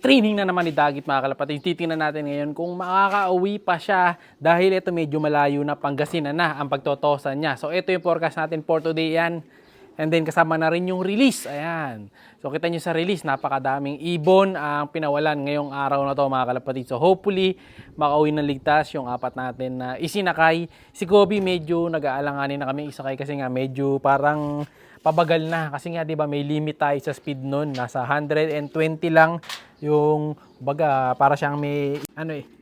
Training na naman ni Dagit mga kalapatid. Titingnan natin ngayon kung makakauwi pa siya dahil ito medyo malayo na, Pangasinan na ang pagtotosan niya. So ito yung forecast natin for today yan. And then kasama na rin yung release. Ayan. So kita nyo sa release, napakadaming ibon ang pinawalan ngayong araw na to mga kalapatid. So hopefully makauwi ng ligtas yung apat natin na isinakay. Si Kobe medyo nag-aalanganin na kami isakay kasi nga medyo parang pabagal na. Kasi nga 'di ba may limit tayo sa speed nun. Nasa 120 lang yung baga para siyang may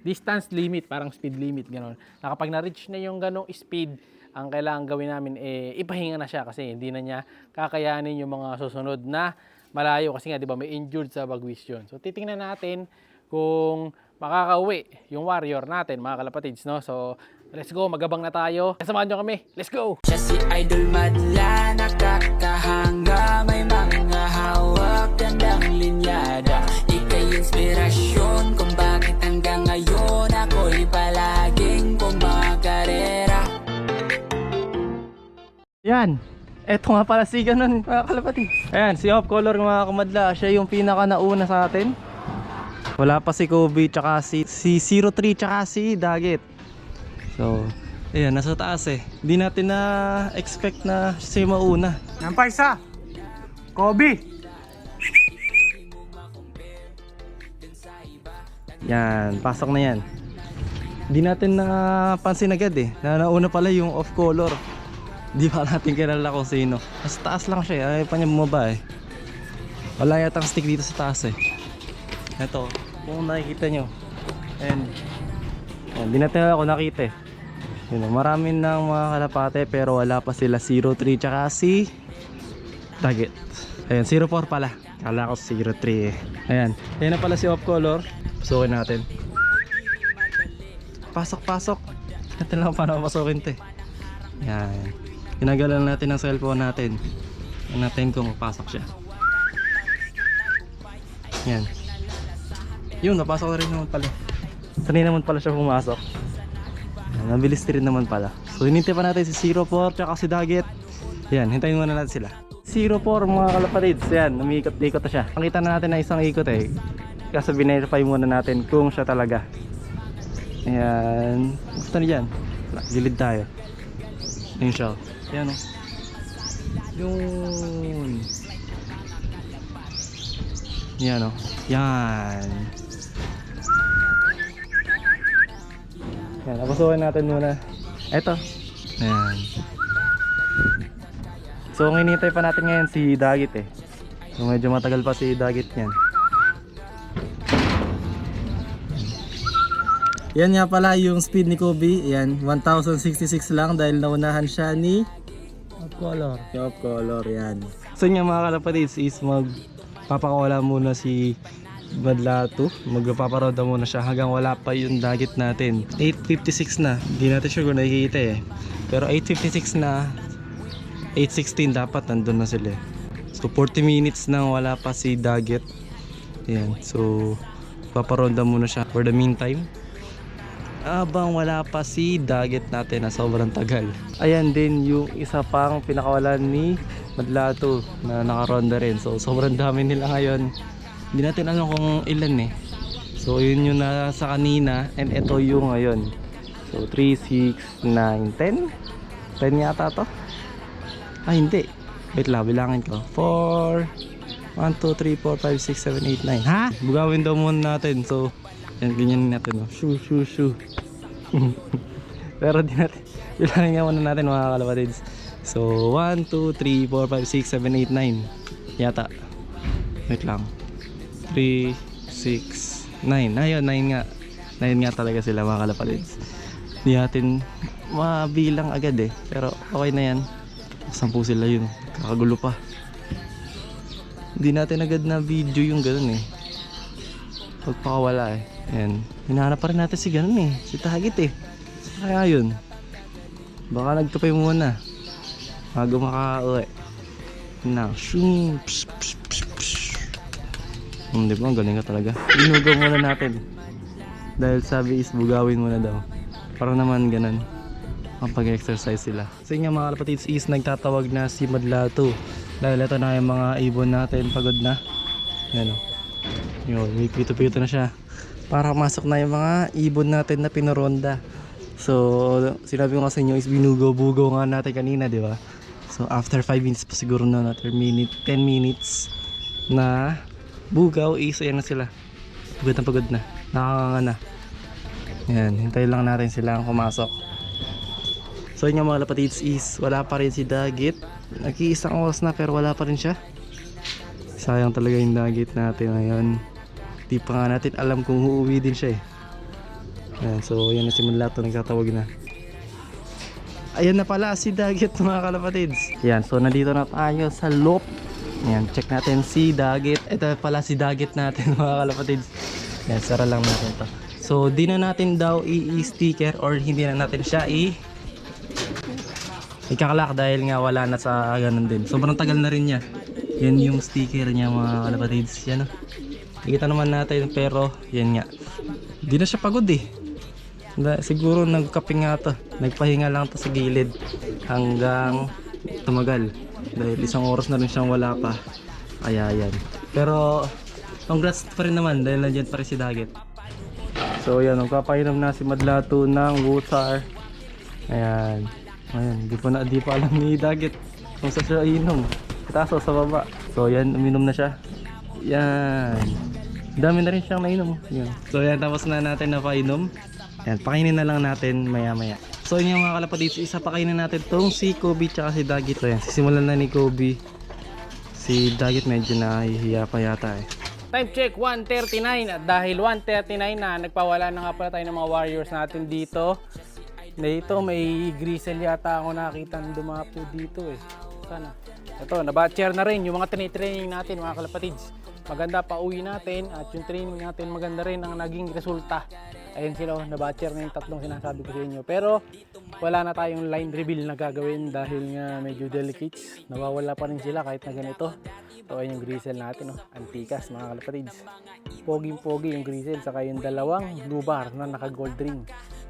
distance limit, parang speed limit gano'n. Na kapag na-reach na yung ganong speed, ang kailangan gawin namin ipahinga na siya kasi hindi na niya kakayanin yung mga susunod na malayo kasi nga 'di ba may injured sa bagwis yun. So titingnan natin kung makakauwi yung warrior natin mga kalapatids, no? So let's go, magabang na tayo. Samahan niyo kami. Let's go. Siya si Idol Madla, nakakahanga, may mga hawak, gandang linyada. Ika'y inspirasyon kung bakit hanggang ngayon ako'y palaging kumakarera. Yan. Eto nga pala si ganun mga kalapatid. Ayan, si Off Color mga kamadla. Siya yung pinaka nauna sa atin. Wala pa si Kobe tsaka si 03 tsaka si Dagit. So, ayan, nasa taas eh. Hindi natin na expect na siya yung mauna. Yan pa isa. Kobe. Yan, pasok na yan. Hindi natin napansin agad eh. Na nauna pala yung Off Color. Di pa natin kilala kung sino. Nasa taas lang siya, ayaw pa niya bumaba eh. Wala yatang stick dito sa taas eh. Ito, kung nakikita nyo. And di natin ako nakita eh. Yun, marami ng mga kalapate pero wala pa sila 03 tsaka si Dagit. Ayan, 04 pala. Kala ko 03 eh. Ayan, ayan na pala si Off Color. Pasukin natin. Pasok. Natin lang paano pasukin to eh. Ayan. Ginagalan natin ang cellphone natin. Tingnan natin kung mapasok siya. Yan. Yun, napasok na rin naman pala. Sanay naman pala siya pumasok. Yan, nabilis rin naman pala. So hinintay pa natin si 04 tsaka si Dagit. Yan, hintayin muna natin sila. 04 mga kalapatids. Yan, umiikot-ikot na siya. Nakita na natin na isang ikot eh. Kasi binirify muna natin kung siya talaga. Ayan. Gusto niya dyan. Gilid tayo. Ayun siya. Yan o. Yun. Yan o. Yan. Yan. Napusukin natin muna. Eto. Yan. So ang hinihintay pa natin ngayon si Dagit eh. So medyo matagal pa si Dagit yan. Yan nga pala yung speed ni Kobe. Yan, 1066 lang dahil naunahan siya ni Off Color. Yung Off Color, yan. So nga mga kalapatids is magpapakawala muna si Madlato. Magpaparoda muna siya hanggang wala pa yung Dagit natin. 8:56 na. Hindi natin sure kung nakikita eh. Pero 8:56 na, 8:16 dapat nandun na sila. So 40 minutes na wala pa si Dagit. Yan, so paparoda muna siya for the meantime. Abang wala pa si Dagit natin na sobrang tagal. Ayan din yung isa pang pinakawalan ni Madlato na nakaronda rin. So sobrang dami nila ngayon. Hindi natin alam kung ilan eh. So yun yung nasa kanina and ito yung ngayon. So 3, 6, 9, 10. 10 yata to. Ah hindi. Wait lang, bilangin ko. 4, 1, 2, 3, 4, 5, 6, 7, 8, 9. Ha? Bugawin daw muna natin. So yan, ganyan natin. Shoo. Pero di natin. Bilangin nga muna natin mga kalapatids. So 1, 2, 3, 4, 5, 6, 7, 8, 9. Yata. Wait lang. 3, 6, 9. Ayun, 9 nga. 9 nga talaga sila mga kalapatids. Hindi natin mabilang agad eh. Pero okay na yan. 10 sila yun. Kakagulo pa. Hindi natin agad na video yung ganun eh. Pagpakawala eh. Ayan. Hinahanap pa rin natin si ganun eh. Si Dagit eh. Kaya yun. Baka nagtupay muna. Bago makauwi. Na. Shung. Di ba? Ang galing ka talaga. Inugaw muna natin. Dahil sabi is bugawin muna daw. Para naman ganun. Kapag-exercise sila. So yun nga mga kalapatids is nagtatawag na si Madlato. Dahil ito na yung mga ibon natin. Pagod na. Yan o. Yun, may pito-pito na siya. Para masok na yung mga ibon natin na pinoronda. So, sinabi ko sa inyo is binugo-bugo nga natin kanina, di ba? So, after 5 minutes pa siguro na, after 10 minutes na bugaw is, ayan na sila. Pagod na. Nakakanga na. Yan, hintayin lang natin silang pumasok. So, yun nga mga kapatids is, wala pa rin si Dagit. Nag-iisang oras na pero wala pa rin siya. Sayang talaga yung Dagit natin ngayon. Di pa nga natin alam kung uuwi din siya eh. Ayan, so yan na si Manlato, nagtatawag na. Ayan na pala si Dagit mga kalapatids. Ayan, so nandito na tayo sa loop. Ayan, check natin si Dagit. Ito pala si Dagit natin mga kalapatids. Ayan, sara lang natin to. So di na natin daw i-sticker or hindi na natin siya ikakalak dahil nga wala na sa ganun din. Sobrang tagal na rin niya. Yan yung sticker niya mga kalapatids. Yan o. Nakita naman natin pero yan nga. Hindi na siya pagod eh. Siguro nagkaping nga to. Nagpahinga lang to sa gilid hanggang tumagal. Dahil 1 oras na rin siyang wala pa. Kaya yan. Pero congrats pa rin naman dahil nandiyan pa rin si Dagit. So yan, magpapainom na si Madlato ng water. Ayan. Ayan, di pa alam ni Dagit kung saan siya inom. Taso sa baba. So yan, uminom na siya. Yan. Dami na rin siyang nainom. Yan. So yan, tapos na natin na painom. Yan, pakainin na lang natin maya maya. So yun yung mga kalapatids, isa pakainin natin tong si Kobe tsaka si Dagit. So yan, sisimulan na ni Kobe. Si Dagit medyo nahihiya pa yata eh. Time check, 1:39 at dahil 1:39 na, nagpawala na nga pala tayo ng mga warriors natin dito. Dito may grizzle yata ako nakita na dumapo dito eh. Sana. Ito, nabatcher na rin yung mga training natin mga kalapatids. Maganda pa uwi natin at yung training natin maganda rin ang naging resulta. Ayun sila, nabatcher na yung tatlong sinasabi ko sa inyo. Pero wala na tayong line reveal na gagawin dahil nga medyo delicates. Nawawala pa rin sila kahit na ganito. So ayun yung grizzle natin, antikas mga kalapatids. Pogi-pogi yung grizzle saka yung dalawang blue bar na naka gold ring.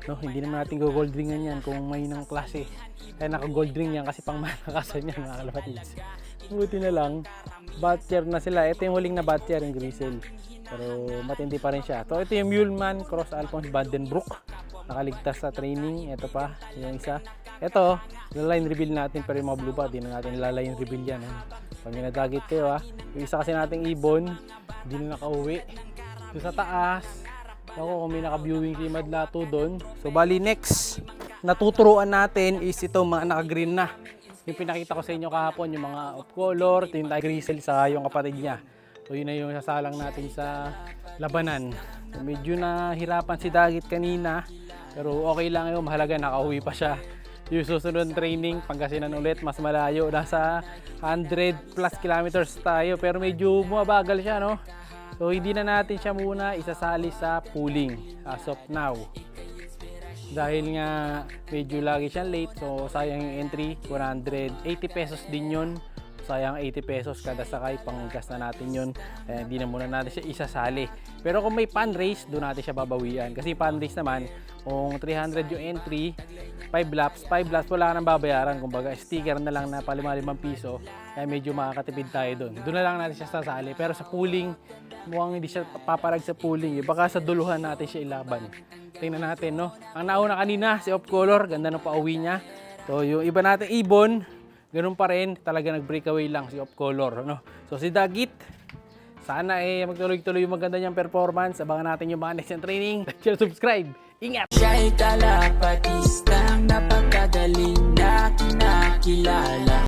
No, hindi naman natin go-gold ringan yan kung may ng klase. Kaya naka-gold ring yan kasi pang malakasan yan mga kalapatids. Buti na lang, batcher na sila. Ito yung huling na batcher yung grizzle. Pero matindi pa rin siya. So ito yung Muleman Cross Alphonse Vandenbroek. Nakaligtas sa training. Ito pa, yung isa. Ito, yung line reveal natin pero yung mga blue pa, di na natin line reveal yan. Pag may nadagit kayo yung isa kasi nating ibon, hindi na nakauwi. Yung sa taas, ako kung may naka-viewing si Madlato doon. So bali next natuturuan natin is ito mga naka-green na. Yung pinakita ko sa inyo kahapon, yung mga off color, yung grizzle sa yung kapatid niya. So yun na yung sasalang natin sa labanan. So, medyo nahirapan si Dagit kanina, pero okay lang yun, mahalaga nakauwi pa siya. Yung susunod training, Pangasinan ulit, mas malayo, nasa 100 plus kilometers tayo, pero medyo bumabagal siya, no? So hindi na natin siya muna isasali sa pooling as of now. Dahil nga medyo lagi siyang late, so sayang yung entry, 180 pesos din yun. Sayang 80 pesos kada sakay, panggas na natin yun. Hindi na muna natin siya isasali. Pero kung may pan race, doon natin siya babawian. Kasi pan race naman, kung 300 yung entry, 5 laps wala ka nang babayaran. Kumbaga sticker na lang na pa 5 piso, kaya medyo makakatipid tayo doon. Doon na lang natin siya sasali. Pero sa pooling, mukhang hindi siya paparag sa pooling. Baka sa duluhan natin siya ilaban. Tingnan natin, no? Ang nauna kanina, si Off Color, ganda ng pauwi niya. So yung iba natin ibon, ganun pa rin, talaga nag-breakaway lang si Off Color, no? So si Dagit, sana magtuloy-tuloy yung maganda niyang performance. Abangan natin yung mga next na training. Like, share, subscribe. Ingat! Siya'y kalapatistang napakagaling na kinakilala.